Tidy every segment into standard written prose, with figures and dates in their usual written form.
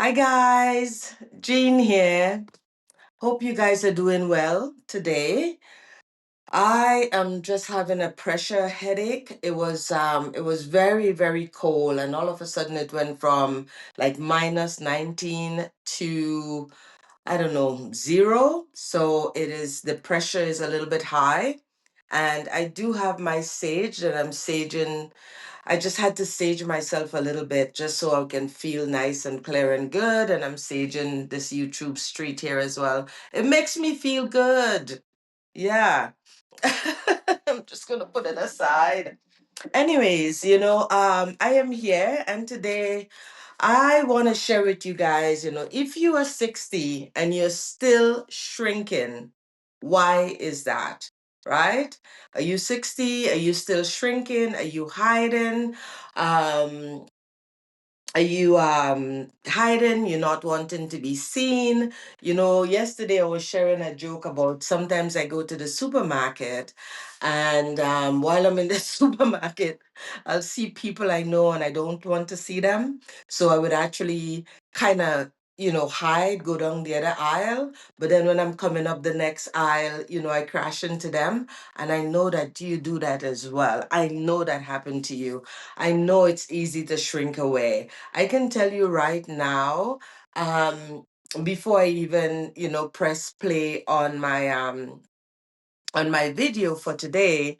Hi guys, Jean here. Hope you guys are doing well today. I am just having a pressure headache. It was very cold, and all of a sudden it went from like minus 19 to I don't know, 0. So the pressure is a little bit high. And I do have my sage that I'm saging. I just had to sage myself a little bit just so I can feel nice and clear and good. And I'm saging this YouTube street here as well. It makes me feel good. Yeah. I'm just gonna put it aside. Anyways, I am here and today I want to share with you guys, if you are 60 and you're still shrinking, why is that? Right? Are you 60? Are you still shrinking? Are you hiding? Um, are you hiding? You're not wanting to be seen? Yesterday I was sharing a joke about sometimes I go to the supermarket and while I'm in the supermarket, I'll see people I know and I don't want to see them. So I would actually kind of, hide, go down the other aisle. But then when I'm coming up the next aisle, I crash into them. And I know that you do that as well. I know that happened to you. I know it's easy to shrink away. I can tell you right now, before I even, press play on my video for today,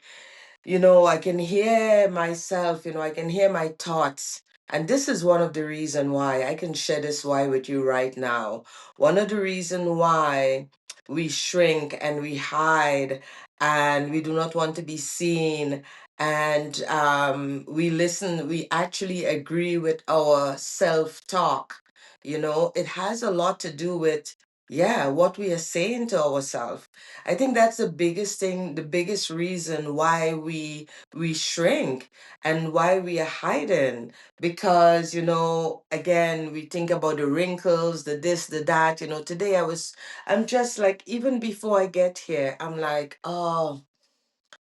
I can hear myself, I can hear my thoughts. And this is one of the reason why I can share this why with you right now. One of the reason why we shrink and we hide and we do not want to be seen and we actually agree with our self-talk. It has a lot to do with, yeah, what we are saying to ourselves. I think that's the biggest thing, the biggest reason why we shrink and why we are hiding. Because, again, we think about the wrinkles, the this, the that. Today I'm just like, even before I get here, I'm like, oh,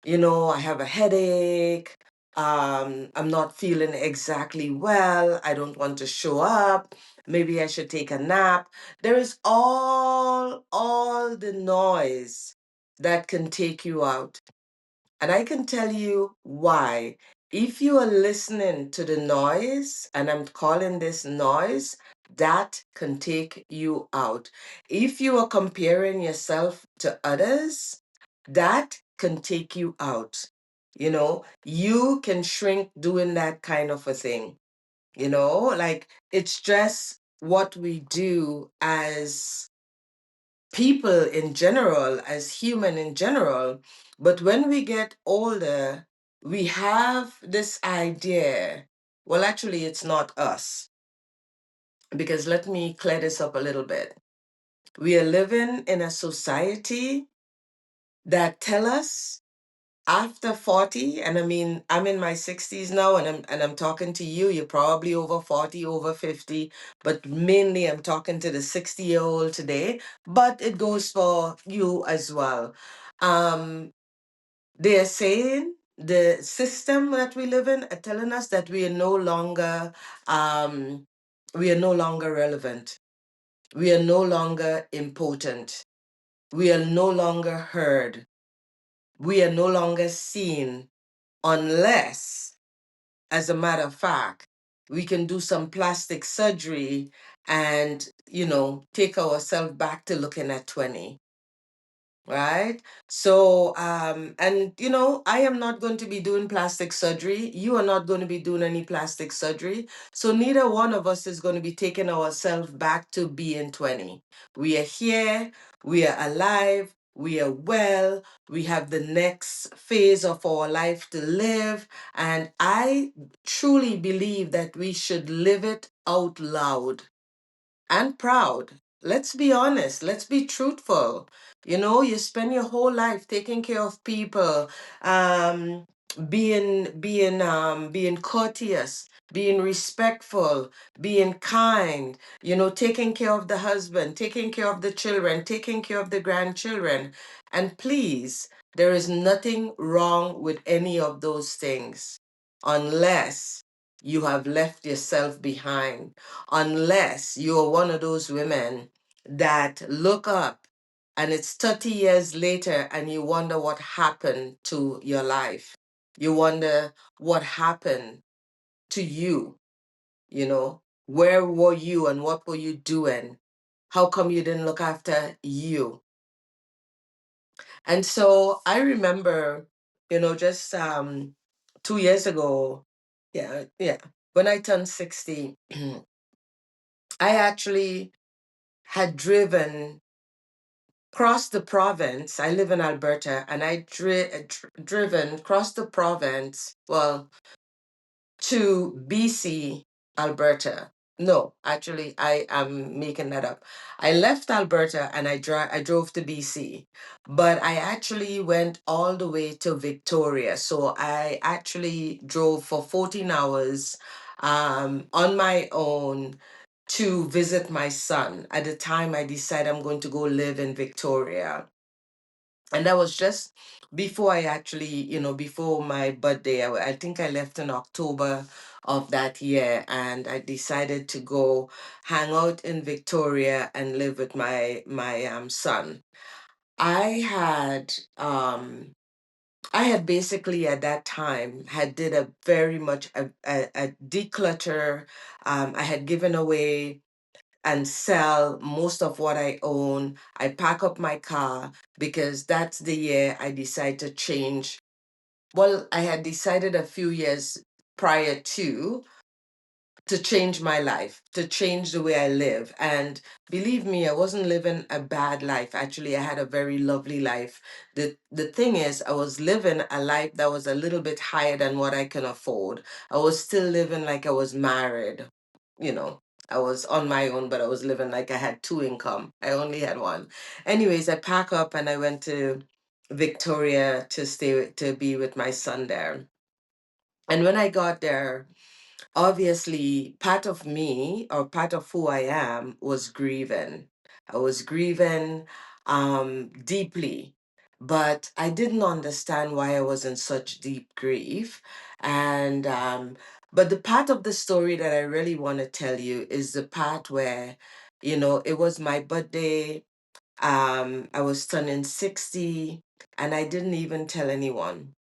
I have a headache. I'm not feeling exactly well. I don't want to show up. Maybe I should take a nap. There is all the noise that can take you out. And I can tell you why. If you are listening to the noise, and I'm calling this noise, that can take you out. If you are comparing yourself to others, that can take you out. You can shrink doing that kind of a thing. Like it's just what we do as people in general, as human in general. But when we get older, we have this idea. Well, actually, it's not us. Because let me clear this up a little bit. We are living in a society that tell us after 40, and I mean, I'm in my 60s now, and I'm talking to you. You're probably over 40, over 50, but mainly I'm talking to the 60-year-old today, but it goes for you as well. Um, they're saying the system that we live in are telling us that um, we are no longer relevant. We are no longer important. We are no longer heard. We are no longer seen unless, as a matter of fact, we can do some plastic surgery and, take ourselves back to looking at 20. Right? So, and I am not going to be doing plastic surgery. You are not going to be doing any plastic surgery. So, neither one of us is going to be taking ourselves back to being 20. We are here, we are alive, we are well, we have the next phase of our life to live. And I truly believe that we should live it out loud and proud. Let's be honest. Let's be truthful. You spend your whole life taking care of people, um, being courteous, being respectful, being kind. Taking care of the husband, taking care of the children, taking care of the grandchildren. And please, there is nothing wrong with any of those things, unless you have left yourself behind, unless you are one of those women that look up and it's 30 years later and you wonder what happened to your life. You wonder what happened to you, you know, where were you and what were you doing? How come you didn't look after you? And so I remember, just 2 years ago, yeah, when I turned 60, I actually had driven cross the province. I live in Alberta, and I driven cross the province, well, to BC, Alberta. No, actually, I am making that up. I left Alberta and I drove to BC, but I actually went all the way to Victoria. So I actually drove for 14 hours on my own to visit my son. At the time, I decided I'm going to go live in Victoria. And that was just before I actually, before my birthday. I think I left in October of that year, and I decided to go hang out in Victoria and live with my son. I had um I had basically at that time had did a very much a declutter. I had given away and sell most of what I own. I pack up my car because that's the year I decide to change. Well, I had decided a few years prior to change my life, to change the way I live. And believe me, I wasn't living a bad life. Actually, I had a very lovely life. The thing is, I was living a life that was a little bit higher than what I can afford. I was still living like I was married, you know. I was on my own, but I was living like I had two income. I only had one. Anyways, I pack up and I went to Victoria to to be with my son there. And when I got there, obviously part of me or part of who I am was grieving. I was grieving deeply, but I didn't understand why I was in such deep grief. And but the part of the story that I really want to tell you is the part where, it was my birthday. I was turning 60 and I didn't even tell anyone.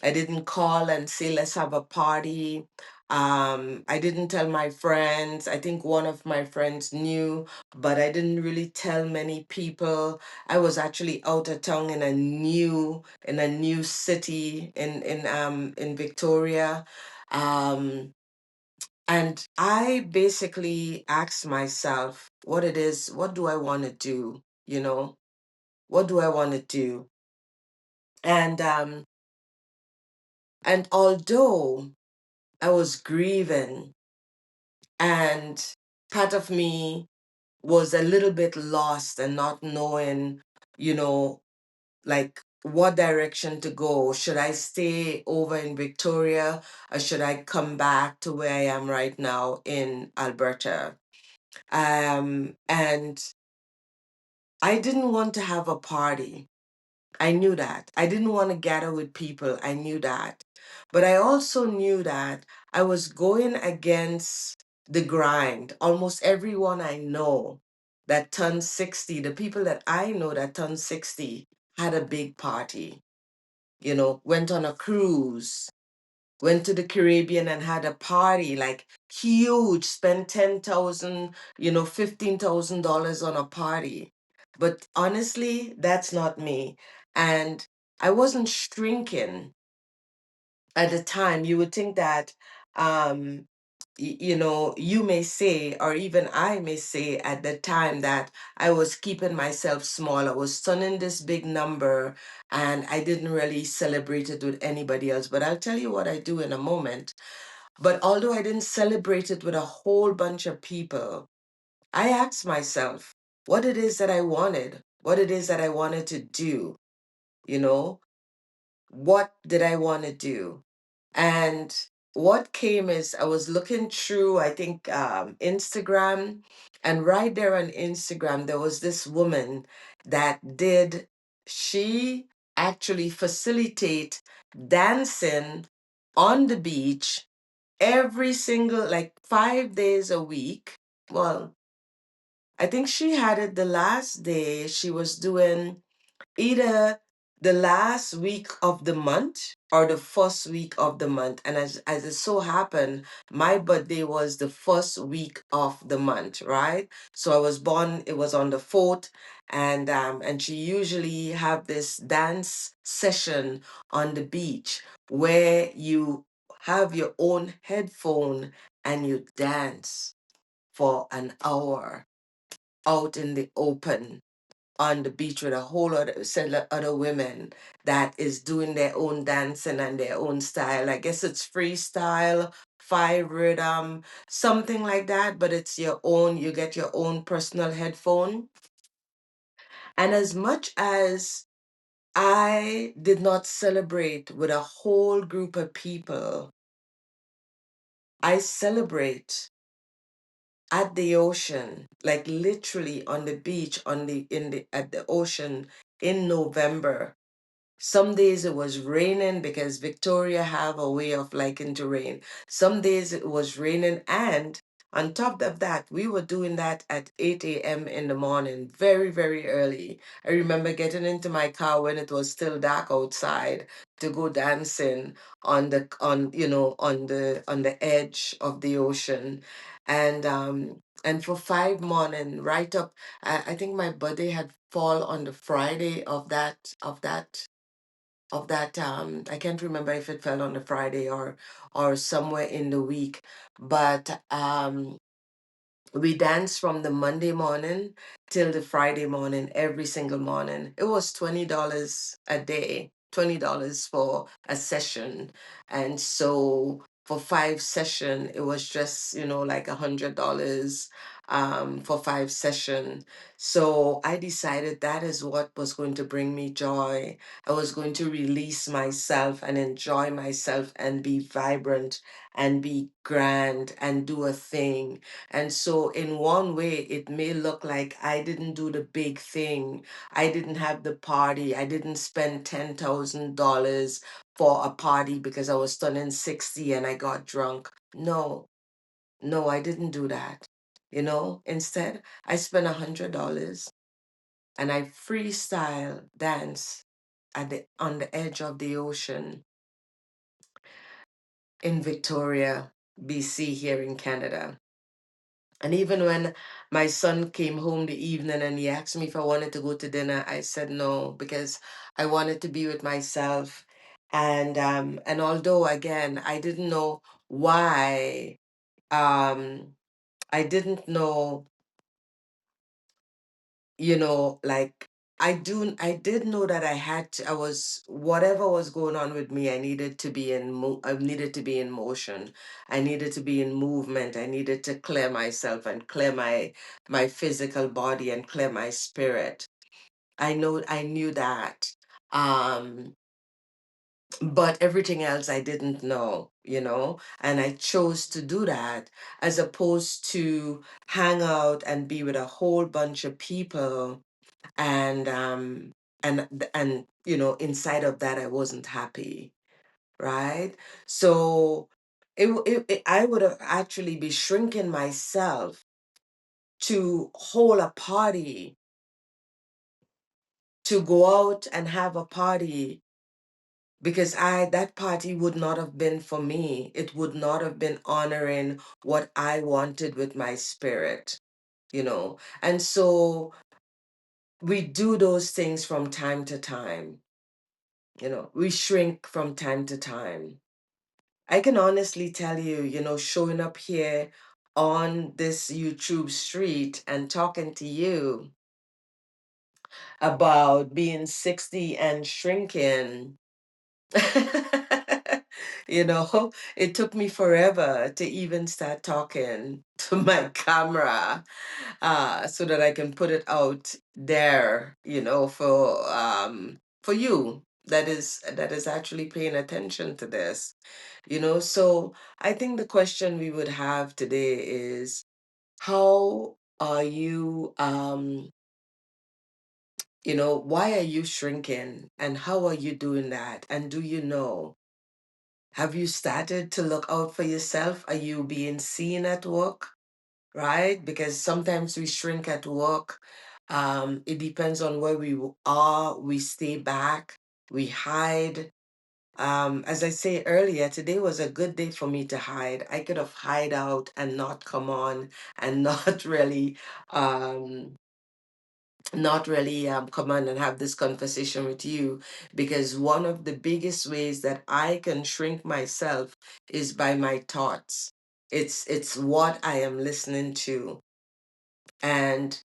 I didn't call and say, let's have a party. I didn't tell my friends. I think one of my friends knew, but I didn't really tell many people. I was actually out of town in a new city in Victoria. Um, and I basically asked myself what do I want to do? What do I want to do? And although I was grieving, and part of me was a little bit lost and not knowing, you know, like what direction to go. Should I stay over in Victoria or should I come back to where I am right now in Alberta? And I didn't want to have a party. I knew that. I didn't want to gather with people. I knew that. But I also knew that I was going against the grind. Almost everyone I know that turned 60, the people that I know that turned 60 had a big party, went on a cruise, went to the Caribbean and had a party, like huge, spent 10,000, $15,000 on a party. But honestly, that's not me. And I wasn't shrinking at the time. You would think that, you may say, or even I may say at the time that I was keeping myself small. I was turning this big number and I didn't really celebrate it with anybody else. But I'll tell you what I do in a moment. But although I didn't celebrate it with a whole bunch of people, I asked myself what it is that I wanted, what it is that I wanted to do, you know, what did I want to do? And what came is I was looking through, I think, Instagram, and right there on Instagram, there was this woman she actually facilitate dancing on the beach every single, like 5 days a week. Well, I think she had it the last day. She was doing either the last week of the month or the first week of the month. And as it so happened, my birthday was the first week of the month, right? So I was born, it was on the 4th, and she usually have this dance session on the beach where you have your own headphone and you dance for an hour out in the open on the beach with a whole other set of other women that is doing their own dancing and their own style. I guess it's freestyle, five rhythm, something like that, but it's your own, you get your own personal headphone. And as much as I did not celebrate with a whole group of people, I celebrate at the ocean, like literally on the beach, on the in the at the ocean in November. Some days it was raining because Victoria have a way of liking to rain. Some days it was raining, and on top of that, we were doing that at 8 a.m. in the morning, very, very early. I remember getting into my car when it was still dark outside to go dancing on the edge of the ocean. And for 5 morning, right up, I think my birthday had fall on the Friday of that. I can't remember if it fell on a Friday or somewhere in the week, but we danced from the Monday morning till the Friday morning, every single morning. It was $20 a day, $20 for a session. And so for 5 session, it was just, like $100 for 5 session. So I decided that is what was going to bring me joy. I was going to release myself and enjoy myself and be vibrant and be grand and do a thing. And so, in one way, it may look like I didn't do the big thing. I didn't have the party. I didn't spend $10,000 for a party because I was turning 60 and I got drunk. No, no, I didn't do that. Instead, I spent $100 and I freestyle dance on the edge of the ocean in Victoria, BC, here in Canada. And even when my son came home the evening and he asked me if I wanted to go to dinner, I said no because I wanted to be with myself. And although again I didn't know why, um I didn't know, like I did know that I was, whatever was going on with me, I needed to be in motion. I needed to be in movement. I needed to clear myself and clear my physical body and clear my spirit. I knew that. Um but everything else I didn't know, and I chose to do that as opposed to hang out and be with a whole bunch of people, and inside of that I wasn't happy, right? So I would have actually be shrinking myself to hold a party, to go out and have a party, because that party would not have been for me. It would not have been honoring what I wanted with my spirit. And so we do those things from time to time. We shrink from time to time. I can honestly tell you, showing up here on this YouTube street and talking to you about being 60 and shrinking. It took me forever to even start talking to my camera, so that I can put it out there, for you that is actually paying attention to this. So I think the question we would have today is, how are you, why are you shrinking and how are you doing that? And do you know? Have you started to look out for yourself? Are you being seen at work? Right? Because sometimes we shrink at work. It depends on where we are. We stay back, we hide. As I say earlier, today was a good day for me to hide. I could have hide out and not come on and um, not really come on and have this conversation with you, because one of the biggest ways that I can shrink myself is by my thoughts. It's what I am listening to. And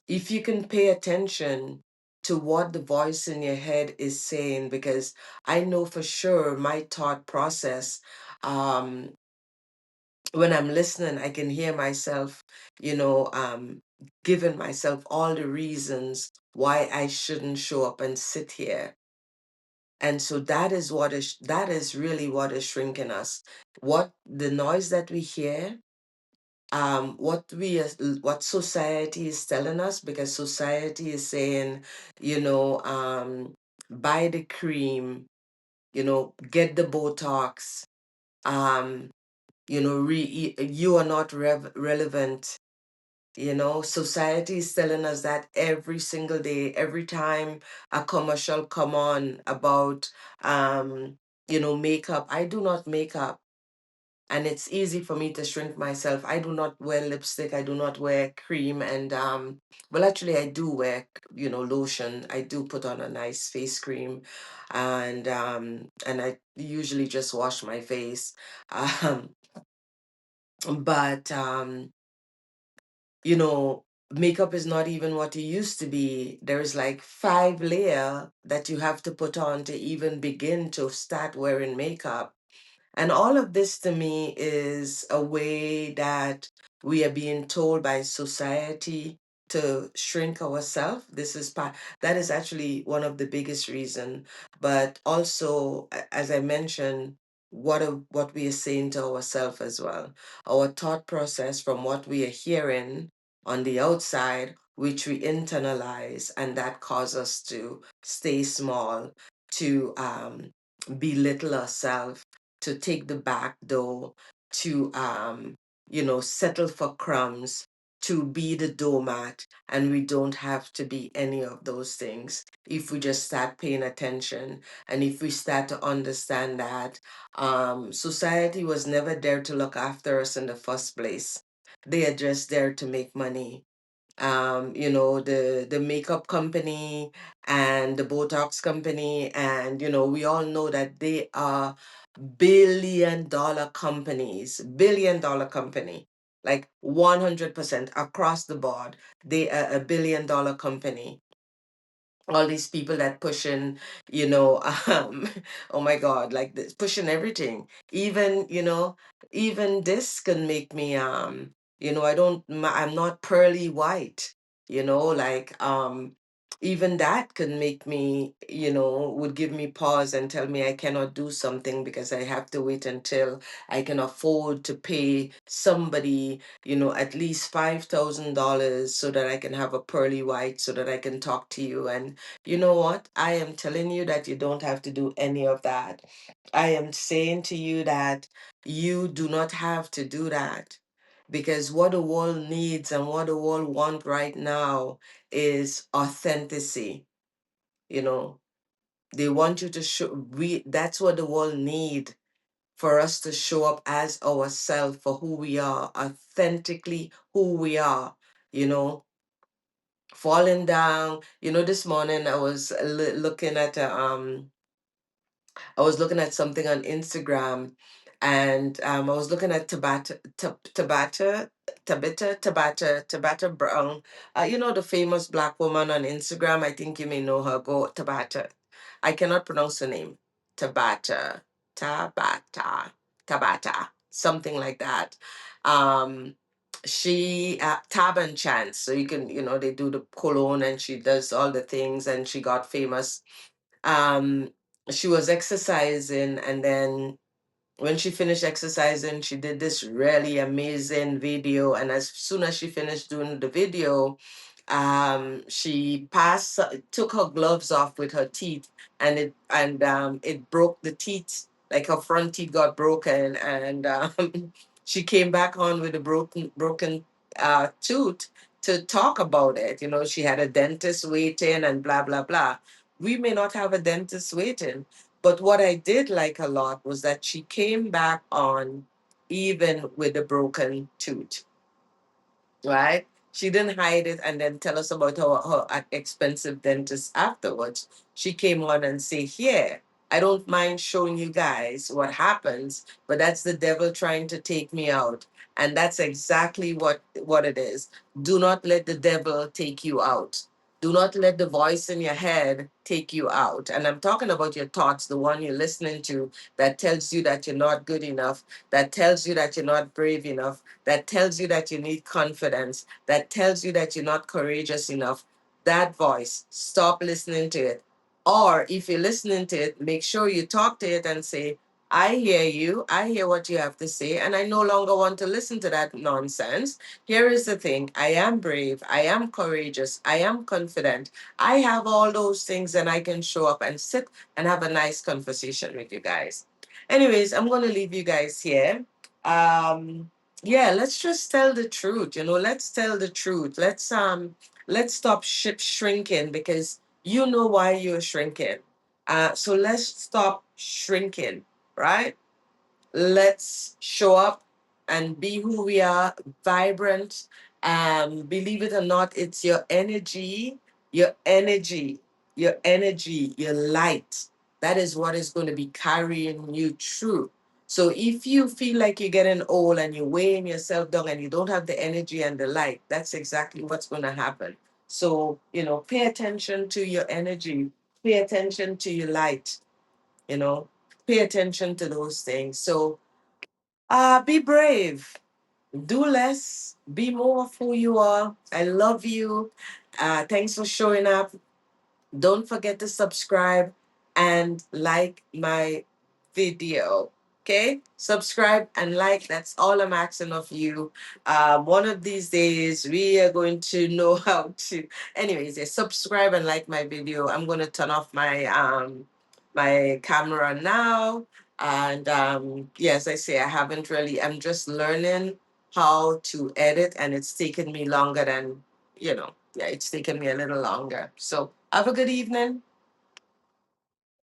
if you can pay attention to what the voice in your head is saying, because I know for sure my thought process, um, when I'm listening, I can hear myself, giving myself all the reasons why I shouldn't show up and sit here. And so that is really what is shrinking us. What the noise that we hear, what society is telling us, because society is saying, buy the cream, get the Botox, um you are not relevant. Society is telling us that every single day, every time a commercial come on about makeup. I do not make up, and it's easy for me to shrink myself. I do not wear lipstick, I do not wear cream, and well, actually I do wear, lotion. I do put on a nice face cream, and I usually just wash my face. um but you know makeup is not even what it used to be. There's like 5 layer that you have to put on to even begin to start wearing makeup. And all of this to me is a way that we are being told by society to shrink ourselves. This is part that is actually one of the biggest reason. But also, as I mentioned, what we are saying to ourselves as well. Our thought process from what we are hearing on the outside, which we internalize, and that causes us to stay small, to belittle ourselves, to take the back door, to settle for crumbs, to be the doormat. And we don't have to be any of those things if we just start paying attention, and if we start to understand that society was never there to look after us in the first place. They are just there to make money. The makeup company and the Botox company, and we all know that they are billion-dollar companies, billion-dollar company, like 100% across the board. They are a billion-dollar company. All these people that pushing, oh my God, like this, pushing everything. Even this can make me, I'm not pearly white, like, even that can make me, would give me pause and tell me I cannot do something because I have to wait until I can afford to pay somebody, at least $5,000 so that I can have a pearly white, so that I can talk to you. And you know what? I am telling you that you don't have to do any of that. I am saying to you that you do not have to do that, because what the world needs and what the world want right now is authenticity. You know, they want you to show. That's what the world need, for us to show up as ourselves, for who we are, authentically who we are. You know, falling down. This morning I was looking at something on Instagram, and I was looking at Tabata Brown. The famous black woman on Instagram. I think you may know her. Go Tabata. I cannot pronounce her name. Tabata, Tabata, Tabata, something like that. Um, she Tab and Chance. So you can, they do the cologne, and she does all the things, and she got famous. um she was exercising, and then when she finished exercising, she did this really amazing video. And as soon as she finished doing the video, She took her gloves off with her teeth, and it broke the teeth. Like her front teeth got broken, and she came back on with a broken tooth to talk about it. She had a dentist waiting and blah blah blah. We may not have a dentist waiting, but what I did like a lot was that she came back on even with a broken tooth, right? She didn't hide it and then tell us about her expensive dentist afterwards. She came on and say, "Here, I don't mind showing you guys what happens, but that's the devil trying to take me out." And that's exactly what it is. Do not let the devil take you out. Do not let the voice in your head take you out. And I'm talking about your thoughts, the one you're listening to that tells you that you're not good enough, that tells you that you're not brave enough, that tells you that you need confidence, that tells you that you're not courageous enough. That voice, stop listening to it. Or if you're listening to it, make sure you talk to it and say, "I hear you. I hear what you have to say, and I no longer want to listen to that nonsense. Here is the thing: I am brave. I am courageous. I am confident. I have all those things, and I can show up and sit and have a nice conversation with you guys." Anyways, I'm going to leave you guys here. Um, yeah, let's just tell the truth. Let's tell the truth. Let's stop shrinking, because you know why you're shrinking. So let's stop shrinking, right? Let's show up and be who we are, vibrant. Believe it or not, it's your energy, your light. That is what is going to be carrying you through. So if you feel like you're getting old and you're weighing yourself down and you don't have the energy and the light, that's exactly what's going to happen. So, pay attention to your energy, pay attention to your light, you know, pay attention to those things. So, be brave, do less, be more of who you are. I love you. Thanks for showing up. Don't forget to subscribe and like my video. Okay? Subscribe and like. That's all I'm asking of you. One of these days, we are going to know how to. Anyways, yeah, subscribe and like my video. I'm going to turn off my camera now. And yes, I say I haven't really. I'm just learning how to edit, and it's taken me longer than yeah, it's taken me a little longer. So have a good evening.